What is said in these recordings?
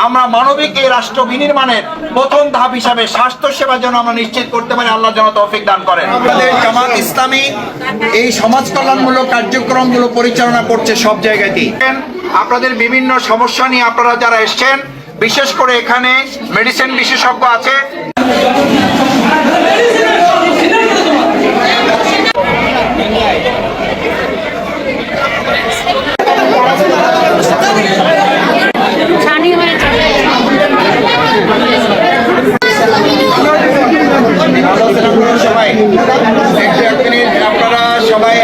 আমরা মানবিক এই রাষ্ট্র বিনির্মাণের প্রথম ধাপ হিসাবে স্বাস্থ্য সেবা যেন আমরা নিশ্চিত করতে পারি, আল্লাহ যেন তৌফিক দান করেন। আমাদের জামাত ইসলামী এই সমাজ কল্যাণমূলক কার্যক্রমগুলো পরিচালনা করছে সব জায়গাতেই। আপনাদের বিভিন্ন সমস্যা নিয়ে আপনারা যারা এসছেন, বিশেষ করে এখানে মেডিসিন বিশেষজ্ঞ আছে, আপনারা সবাই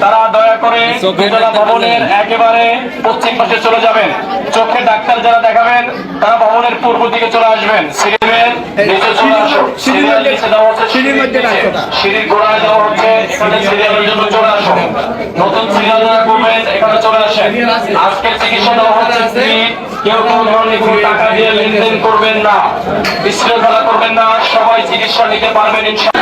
তারা দয়া করে ভবনের একেবারে পশ্চিম পাশে চলে যাবেন। চোখের ডাক্তার যারা দেখাবেন তারা ভবনের পূর্ব দিকে চলে আসবেন। সিঁড়ির গোড়ায় দেওয়া হচ্ছে, এখানে সিরিয়ালের জন্য চলে আসুন। নতুন সিরিয়াল যারা করবেন এখানে চলে আসেন। আজকের চিকিৎসা দেওয়া হচ্ছে ফ্রি, কেউ কোনো ধরনের কোনো টাকা দিয়ে লেনদেন করবেন না, বিশৃঙ্খলা করবেন না, সবাই চিকিৎসা নিতে পারবেন ইনশাআল্লাহ।